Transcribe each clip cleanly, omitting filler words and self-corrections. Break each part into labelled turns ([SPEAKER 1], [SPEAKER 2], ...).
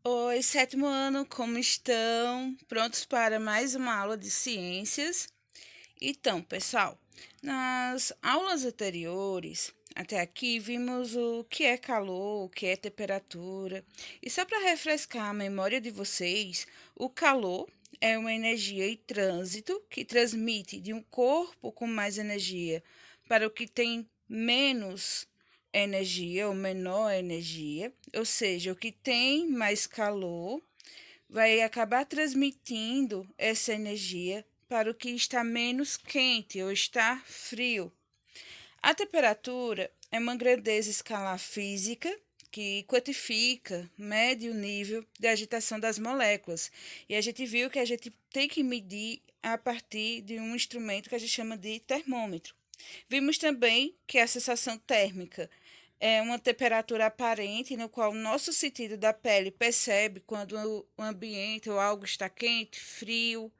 [SPEAKER 1] Oi, sétimo ano, como estão? Prontos para mais uma aula de ciências? Então, pessoal, nas aulas anteriores, até aqui, vimos o que é calor, o que é temperatura. E só para refrescar a memória de vocês, o calor é uma energia em trânsito que transmite de um corpo com mais energia para o que tem menos energia ou menor energia, ou seja, o que tem mais calor vai acabar transmitindo essa energia para o que está menos quente ou está frio. A temperatura é uma grandeza escalar física que quantifica, mede o nível de agitação das moléculas. E a gente viu que a gente tem que medir a partir de um instrumento que a gente chama de termômetro. Vimos também que a sensação térmica é uma temperatura aparente no qual o nosso sentido da pele percebe quando o ambiente ou algo está quente, frio.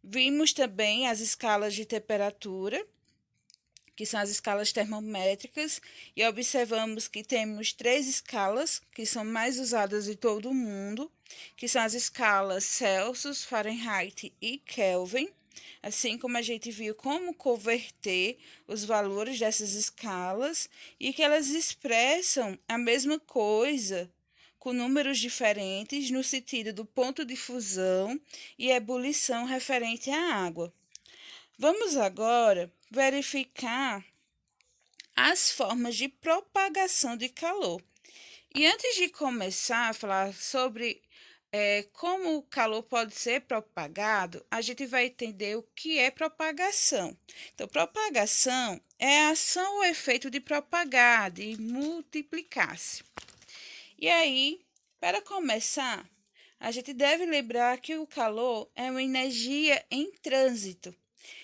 [SPEAKER 1] Vimos também as escalas de temperatura, que são as escalas termométricas, e observamos que temos três escalas que são mais usadas em todo o mundo, que são as escalas Celsius, Fahrenheit e Kelvin, assim como a gente viu como converter os valores dessas escalas e que elas expressam a mesma coisa com números diferentes no sentido do ponto de fusão e ebulição referente à água. Vamos agora verificar as formas de propagação de calor. E antes de começar a falar sobre como o calor pode ser propagado, a gente vai entender o que é propagação. Então, propagação é a ação ou efeito de propagar, de multiplicar-se. E aí, para começar, a gente deve lembrar que o calor é uma energia em trânsito.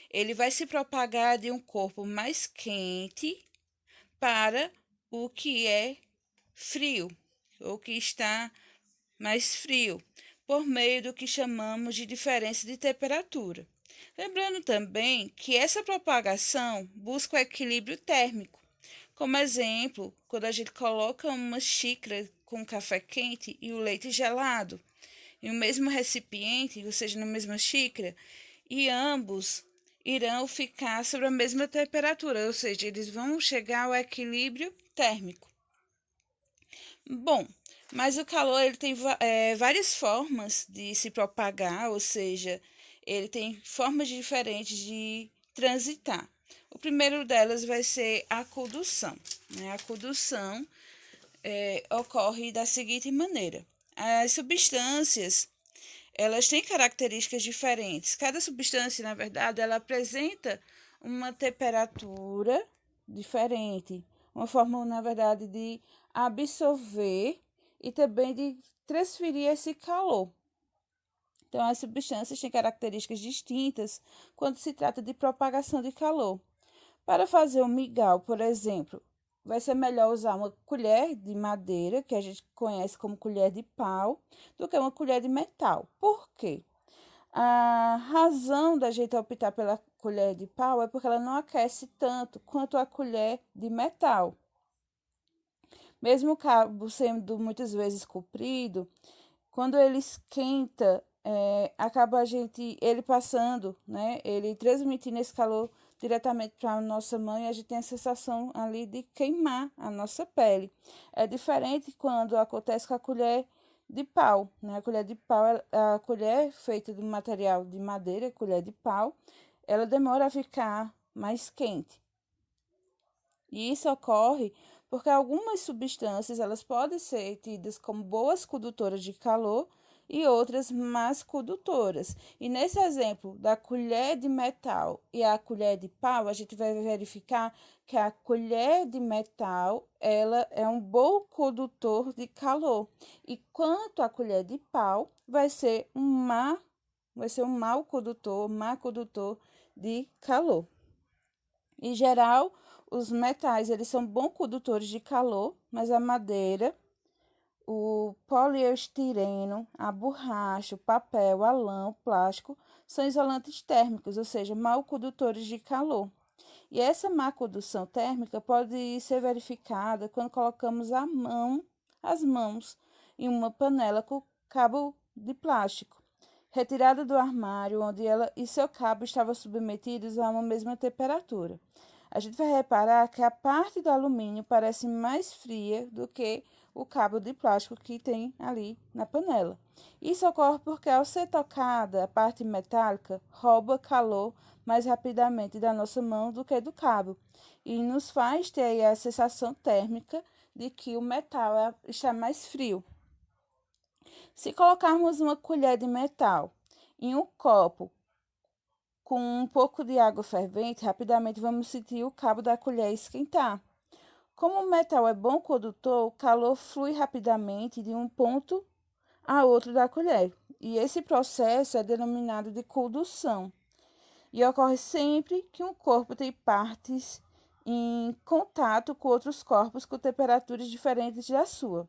[SPEAKER 1] Ele vai se propagar de um corpo mais quente para o que é frio, ou que está mais frio, por meio do que chamamos de diferença de temperatura. Lembrando também que essa propagação busca o equilíbrio térmico. Como exemplo, quando a gente coloca uma xícara com café quente e o leite gelado em um mesmo recipiente, ou seja, na mesma xícara, e ambos irão ficar sobre a mesma temperatura, ou seja, eles vão chegar ao equilíbrio térmico. Bom, mas o calor ele tem várias formas de se propagar, ou seja, ele tem formas diferentes de transitar. O primeiro delas vai ser a condução. Né? A condução ocorre da seguinte maneira: as substâncias elas têm características diferentes. Cada substância, na verdade, ela apresenta uma temperatura diferente, uma forma, na verdade, de absorver e também de transferir esse calor. Então, as substâncias têm características distintas quando se trata de propagação de calor. Para fazer um mingau, por exemplo, vai ser melhor usar uma colher de madeira, que a gente conhece como colher de pau, do que uma colher de metal. Por quê? A razão da gente optar pela colher de pau é porque ela não aquece tanto quanto a colher de metal. Mesmo o cabo sendo muitas vezes comprido, quando ele esquenta, acaba ele passando, né? Ele transmitindo esse calor diretamente para a nossa mão e a gente tem a sensação ali de queimar a nossa pele. É diferente quando acontece com a colher de pau, né? A colher de pau, a colher feita de material de madeira, colher de pau, ela demora a ficar mais quente. E isso ocorre porque algumas substâncias elas podem ser tidas como boas condutoras de calor e outras más condutoras. E nesse exemplo da colher de metal e a colher de pau, a gente vai verificar que a colher de metal ela é um bom condutor de calor, e quanto a colher de pau vai ser um má condutor de calor. Em geral, os metais eles são bons condutores de calor, mas a madeira, o poliestireno, a borracha, o papel, a lã, o plástico são isolantes térmicos, ou seja, mal condutores de calor. E essa má condução térmica pode ser verificada quando colocamos as mãos em uma panela com cabo de plástico, retirada do armário onde ela e seu cabo estavam submetidos a uma mesma temperatura. A gente vai reparar que a parte do alumínio parece mais fria do que o cabo de plástico que tem ali na panela. Isso ocorre porque, ao ser tocada, a parte metálica rouba calor mais rapidamente da nossa mão do que do cabo e nos faz ter aí a sensação térmica de que o metal está mais frio. Se colocarmos uma colher de metal em um copo com um pouco de água fervente, rapidamente vamos sentir o cabo da colher esquentar. Como o metal é bom condutor, o calor flui rapidamente de um ponto a outro da colher, e esse processo é denominado de condução, e ocorre sempre que um corpo tem partes em contato com outros corpos com temperaturas diferentes da sua.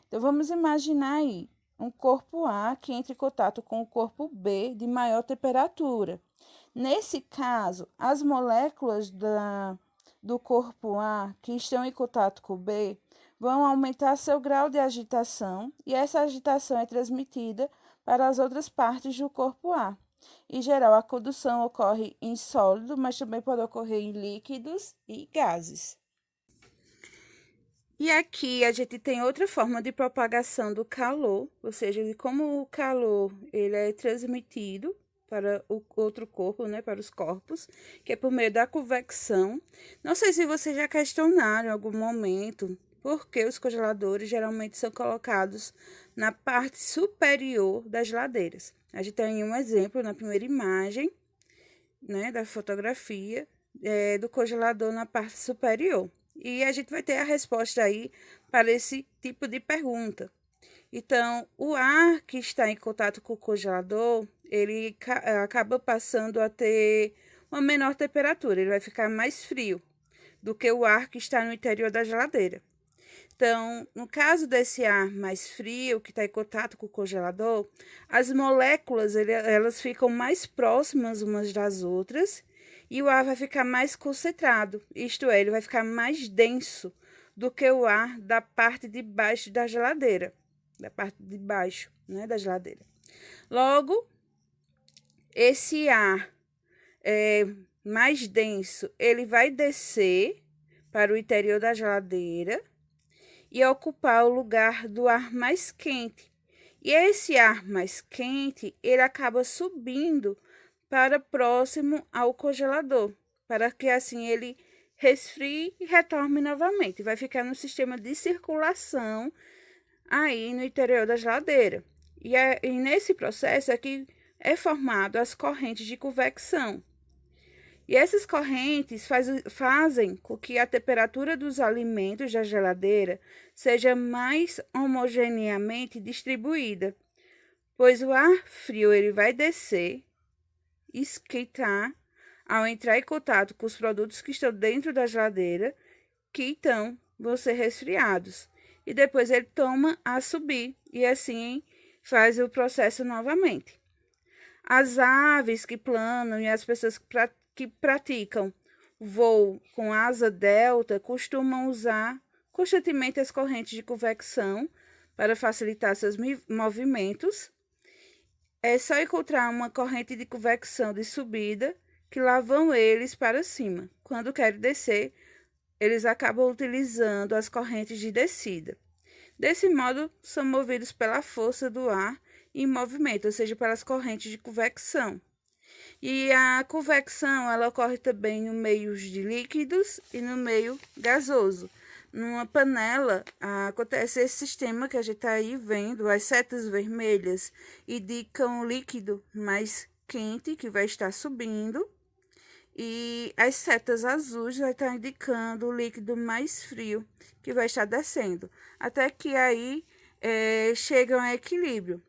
[SPEAKER 1] Então, vamos imaginar aí um corpo A que entra em contato com o corpo B de maior temperatura. Nesse caso, as moléculas do corpo A que estão em contato com o B vão aumentar seu grau de agitação e essa agitação é transmitida para as outras partes do corpo A. Em geral, a condução ocorre em sólido, mas também pode ocorrer em líquidos e gases. E aqui a gente tem outra forma de propagação do calor, ou seja, de como o calor ele é transmitido para o outro corpo, né, para os corpos, que é por meio da convecção. Não sei se vocês já questionaram em algum momento por que os congeladores geralmente são colocados na parte superior das geladeiras. A gente tem um exemplo na primeira imagem, né, da fotografia, do congelador na parte superior. E a gente vai ter a resposta aí para esse tipo de pergunta. Então, o ar que está em contato com o congelador, ele acaba passando a ter uma menor temperatura, ele vai ficar mais frio do que o ar que está no interior da geladeira. Então, no caso desse ar mais frio, que está em contato com o congelador, as moléculas elas ficam mais próximas umas das outras e o ar vai ficar mais concentrado, isto é, ele vai ficar mais denso do que o ar da parte de baixo da geladeira, da parte de baixo, né, da geladeira. Logo, esse ar mais denso, ele vai descer para o interior da geladeira e ocupar o lugar do ar mais quente. E esse ar mais quente, ele acaba subindo para próximo ao congelador, para que assim ele resfrie e retorne novamente. Vai ficar no sistema de circulação aí no interior da geladeira. E nesse processo aqui é formado as correntes de convecção. E essas correntes fazem com que a temperatura dos alimentos da geladeira seja mais homogeneamente distribuída, pois o ar frio ele vai descer, esquentar, ao entrar em contato com os produtos que estão dentro da geladeira, que então vão ser resfriados. E depois ele toma a subir e assim faz o processo novamente. As aves que planam e as pessoas que praticam voo com asa delta costumam usar constantemente as correntes de convecção para facilitar seus movimentos. É só encontrar uma corrente de convecção de subida que lá vão eles para cima. Quando querem descer, eles acabam utilizando as correntes de descida. Desse modo, são movidos pela força do ar em movimento, ou seja, pelas correntes de convecção. E a convecção, ela ocorre também no meio de líquidos e no meio gasoso. Numa panela, acontece esse sistema que a gente está aí vendo, as setas vermelhas indicam o líquido mais quente, que vai estar subindo, e as setas azuis vai estar indicando o líquido mais frio, que vai estar descendo, até que aí chegam a equilíbrio.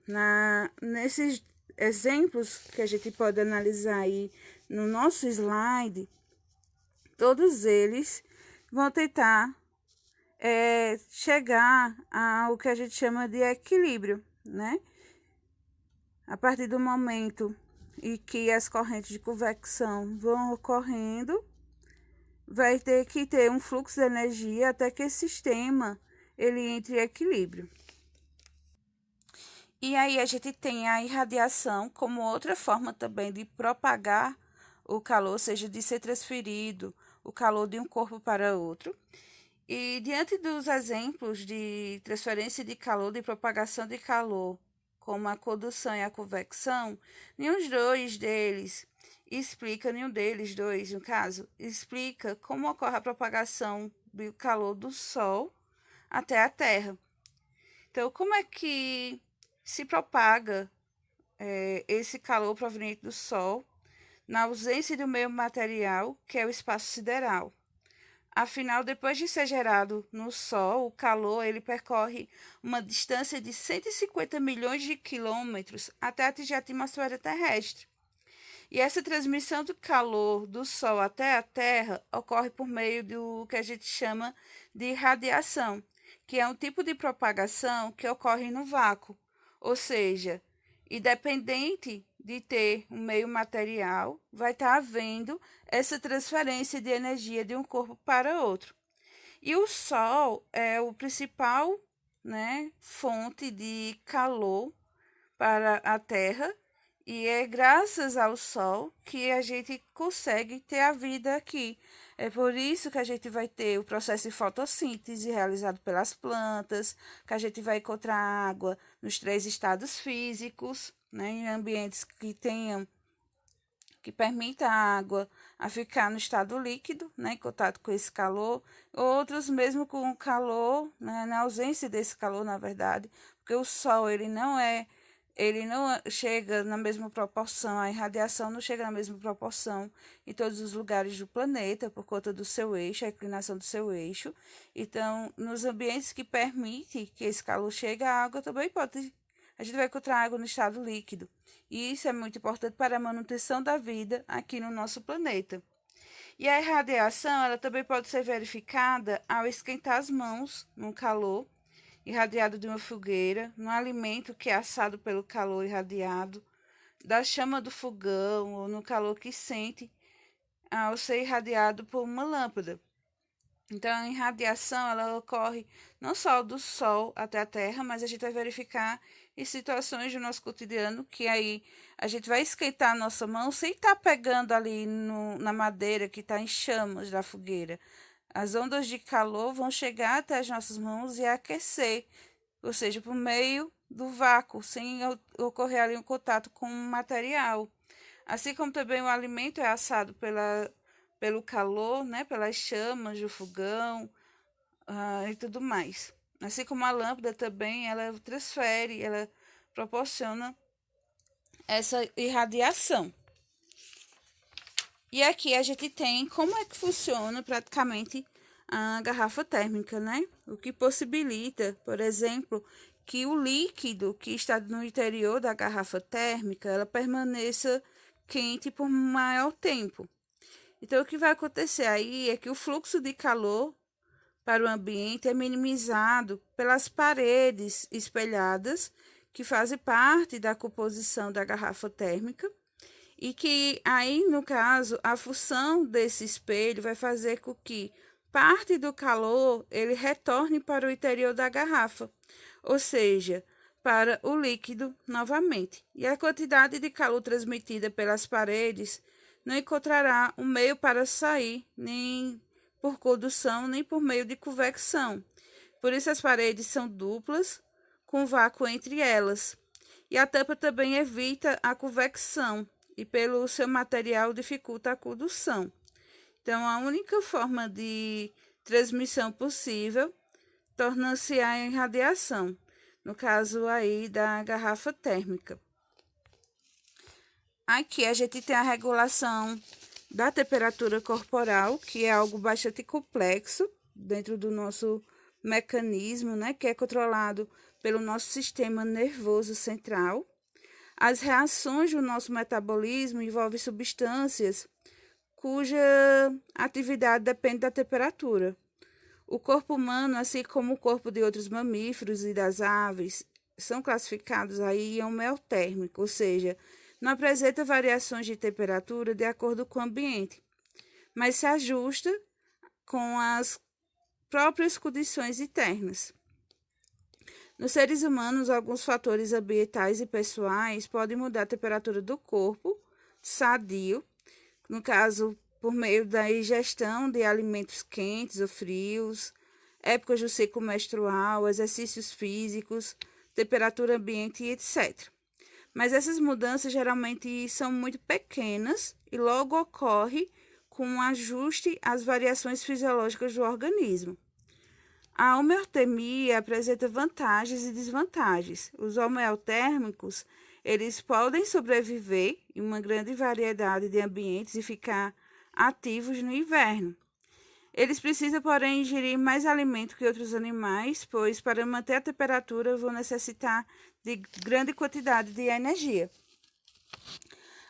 [SPEAKER 1] Nesses exemplos que a gente pode analisar aí no nosso slide, todos eles vão tentar chegar ao que a gente chama de equilíbrio, né? A partir do momento em que as correntes de convecção vão ocorrendo, vai ter que ter um fluxo de energia até que esse sistema ele entre em equilíbrio. E aí a gente tem a irradiação como outra forma também de propagar o calor, ou seja, de ser transferido o calor de um corpo para outro. E diante dos exemplos de transferência de calor, de propagação de calor, como a condução e a convecção, nenhum deles dois, no caso, explica como ocorre a propagação do calor do Sol até a Terra. Então, como é que se propaga esse calor proveniente do Sol na ausência do meio material, que é o espaço sideral? Afinal, depois de ser gerado no Sol, o calor ele percorre uma distância de 150 milhões de quilômetros até atingir a atmosfera terrestre. E essa transmissão do calor do Sol até a Terra ocorre por meio do que a gente chama de radiação, que é um tipo de propagação que ocorre no vácuo, ou seja, independente de ter um meio material, vai estar havendo essa transferência de energia de um corpo para outro. E o Sol é o principal, fonte de calor para a Terra, e é graças ao Sol que a gente consegue ter a vida aqui. É por isso que a gente vai ter o processo de fotossíntese realizado pelas plantas, que a gente vai encontrar água nos 3 estados físicos, em ambientes que permita a água a ficar no estado líquido, em contato com esse calor, outros mesmo com o calor, na ausência desse calor, na verdade, porque o Sol ele não chega na mesma proporção, a irradiação não chega na mesma proporção em todos os lugares do planeta, por conta do seu eixo, a inclinação do seu eixo. Então, nos ambientes que permite que esse calor chegue, a água também a gente vai encontrar água no estado líquido. E isso é muito importante para a manutenção da vida aqui no nosso planeta. E a irradiação, ela também pode ser verificada ao esquentar as mãos no calor irradiado de uma fogueira, no alimento que é assado pelo calor irradiado, da chama do fogão ou no calor que sente ao ser irradiado por uma lâmpada. Então, a irradiação ela ocorre não só do Sol até a Terra, mas a gente vai verificar em situações do nosso cotidiano que aí a gente vai esquentar a nossa mão sem estar pegando ali na madeira que está em chamas da fogueira. As ondas de calor vão chegar até as nossas mãos e aquecer, ou seja, por meio do vácuo, sem ocorrer ali um contato com o material. Assim como também o alimento é assado pelo calor, pelas chamas do fogão e tudo mais. Assim como a lâmpada também, ela transfere, ela proporciona essa irradiação. E aqui a gente tem como é que funciona praticamente a garrafa térmica, O que possibilita, por exemplo, que o líquido que está no interior da garrafa térmica, ela permaneça quente por maior tempo. Então, o que vai acontecer aí é que o fluxo de calor para o ambiente é minimizado pelas paredes espelhadas, que fazem parte da composição da garrafa térmica, e que aí, no caso, a função desse espelho vai fazer com que parte do calor ele retorne para o interior da garrafa, ou seja, para o líquido novamente. E a quantidade de calor transmitida pelas paredes não encontrará um meio para sair, nem por condução, nem por meio de convecção. Por isso as paredes são duplas, com vácuo entre elas. E a tampa também evita a convecção e, pelo seu material, dificulta a condução. Então, a única forma de transmissão possível torna-se a irradiação, no caso aí da garrafa térmica. Aqui a gente tem a regulação da temperatura corporal, que é algo bastante complexo dentro do nosso mecanismo, que é controlado pelo nosso sistema nervoso central. As reações do nosso metabolismo envolvem substâncias cuja atividade depende da temperatura. O corpo humano, assim como o corpo de outros mamíferos e das aves, são classificados aí em homeotérmico, ou seja, não apresenta variações de temperatura de acordo com o ambiente, mas se ajusta com as próprias condições internas. Nos seres humanos, alguns fatores ambientais e pessoais podem mudar a temperatura do corpo sadio, no caso, por meio da ingestão de alimentos quentes ou frios, épocas do ciclo menstrual, exercícios físicos, temperatura ambiente e etc. Mas essas mudanças geralmente são muito pequenas e logo ocorrem com um ajuste às variações fisiológicas do organismo. A homeotermia apresenta vantagens e desvantagens. Os homeotérmicos, eles podem sobreviver em uma grande variedade de ambientes e ficar ativos no inverno. Eles precisam, porém, ingerir mais alimento que outros animais, pois para manter a temperatura vão necessitar de grande quantidade de energia.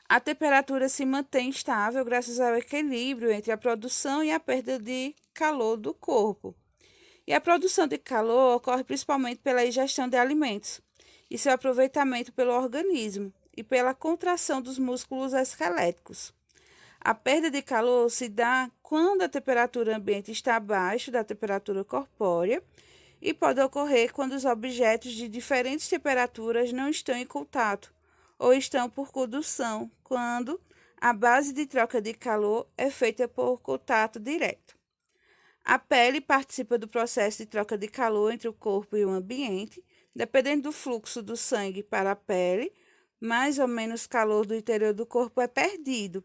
[SPEAKER 1] A temperatura se mantém estável graças ao equilíbrio entre a produção e a perda de calor do corpo. E a produção de calor ocorre principalmente pela ingestão de alimentos e seu aproveitamento pelo organismo e pela contração dos músculos esqueléticos. A perda de calor se dá quando a temperatura ambiente está abaixo da temperatura corpórea e pode ocorrer quando os objetos de diferentes temperaturas não estão em contato ou estão por condução, quando a base de troca de calor é feita por contato direto. A pele participa do processo de troca de calor entre o corpo e o ambiente. Dependendo do fluxo do sangue para a pele, mais ou menos calor do interior do corpo é perdido.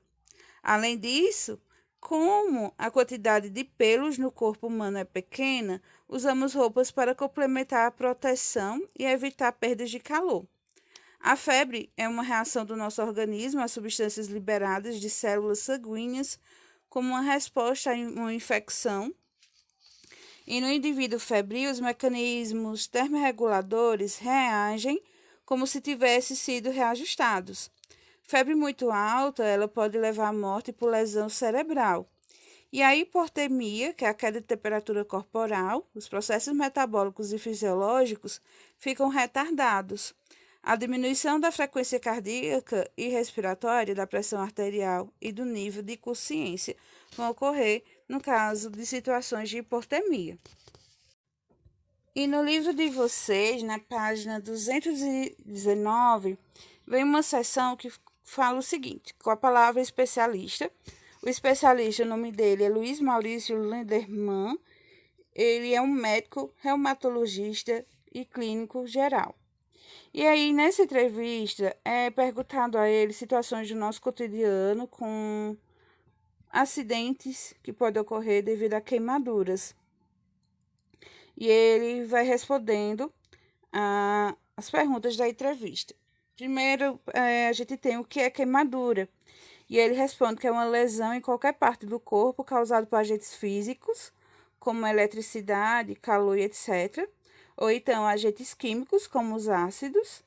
[SPEAKER 1] Além disso, como a quantidade de pelos no corpo humano é pequena, usamos roupas para complementar a proteção e evitar perdas de calor. A febre é uma reação do nosso organismo às substâncias liberadas de células sanguíneas como uma resposta a uma infecção. E no indivíduo febril, os mecanismos termorreguladores reagem como se tivessem sido reajustados. Febre muito alta, ela pode levar à morte por lesão cerebral. E a hipotermia, que é a queda de temperatura corporal, os processos metabólicos e fisiológicos ficam retardados. A diminuição da frequência cardíaca e respiratória, da pressão arterial e do nível de consciência vão ocorrer no caso de situações de hipotermia. E no livro de vocês, na página 219, vem uma seção que fala o seguinte, com a palavra especialista. O especialista, o nome dele é Luiz Maurício Lenderman. Ele é um médico, reumatologista e clínico geral. E aí, nessa entrevista, é perguntado a ele situações do nosso cotidiano com acidentes que podem ocorrer devido a queimaduras. E ele vai respondendo as perguntas da entrevista. Primeiro, a gente tem o que é queimadura. E ele responde que é uma lesão em qualquer parte do corpo causada por agentes físicos, como eletricidade, calor e etc. Ou então agentes químicos, como os ácidos.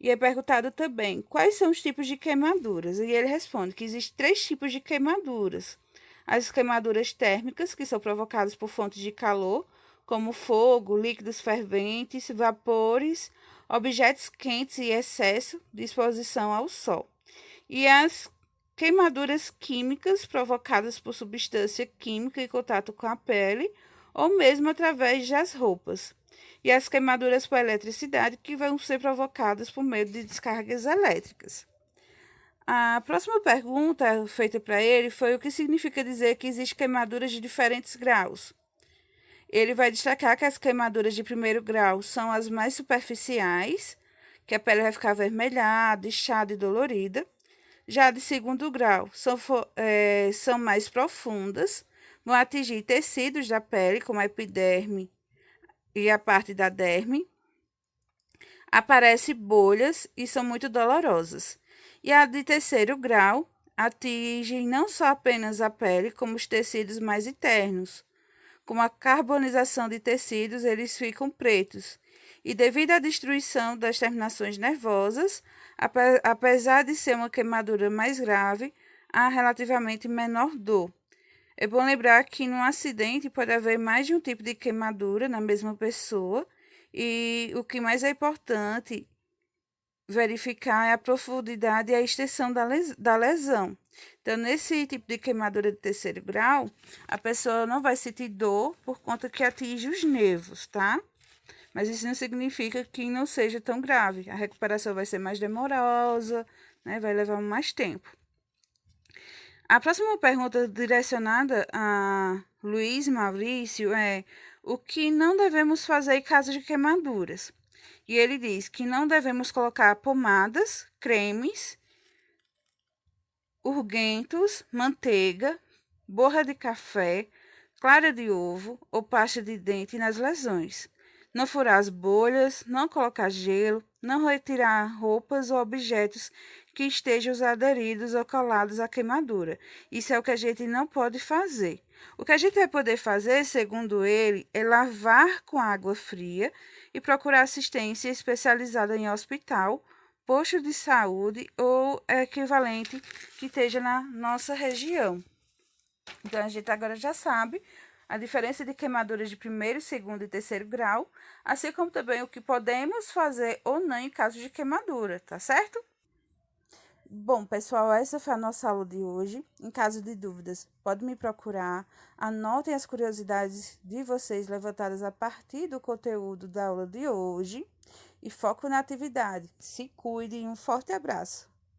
[SPEAKER 1] E é perguntado também quais são os tipos de queimaduras. E ele responde que existem 3 tipos de queimaduras. As queimaduras térmicas, que são provocadas por fontes de calor, como fogo, líquidos ferventes, vapores, objetos quentes e excesso de exposição ao sol. E as queimaduras químicas, provocadas por substância química em contato com a pele, ou mesmo através das roupas. E as queimaduras por eletricidade, que vão ser provocadas por meio de descargas elétricas. A próxima pergunta feita para ele foi o que significa dizer que existem queimaduras de diferentes graus. Ele vai destacar que as queimaduras de primeiro grau são as mais superficiais, que a pele vai ficar avermelhada, inchada e dolorida. Já de segundo grau são mais profundas, vão atingir tecidos da pele, como a epiderme e a parte da derme. Aparecem bolhas e são muito dolorosas. E a de terceiro grau atingem não só apenas a pele, como os tecidos mais internos. Com a carbonização de tecidos, eles ficam pretos. E devido à destruição das terminações nervosas, apesar de ser uma queimadura mais grave, há relativamente menor dor. É bom lembrar que num acidente pode haver mais de um tipo de queimadura na mesma pessoa, e o que mais é importante verificar é a profundidade e a extensão da lesão. Então, nesse tipo de queimadura de terceiro grau, a pessoa não vai sentir dor por conta que atinge os nervos, tá? mas isso não significa que não seja tão grave. A recuperação vai ser mais demorosa, né? Vai levar mais tempo. A próxima pergunta direcionada a Luiz Maurício é: o que não devemos fazer em caso de queimaduras? E ele diz que não devemos colocar pomadas, cremes, urgentos, manteiga, borra de café, clara de ovo ou pasta de dente nas lesões. Não furar as bolhas, não colocar gelo, não retirar roupas ou objetos que estejam aderidos ou colados à queimadura. Isso é o que a gente não pode fazer. O que a gente vai poder fazer, segundo ele, é lavar com água fria e procurar assistência especializada em hospital, posto de saúde ou equivalente que esteja na nossa região. Então, a gente agora já sabe a diferença de queimaduras de primeiro, segundo e terceiro grau, assim como também o que podemos fazer ou não em caso de queimadura, tá certo? Bom, pessoal, essa foi a nossa aula de hoje. Em caso de dúvidas, pode me procurar. Anotem as curiosidades de vocês levantadas a partir do conteúdo da aula de hoje e foco na atividade. Se cuide e um forte abraço.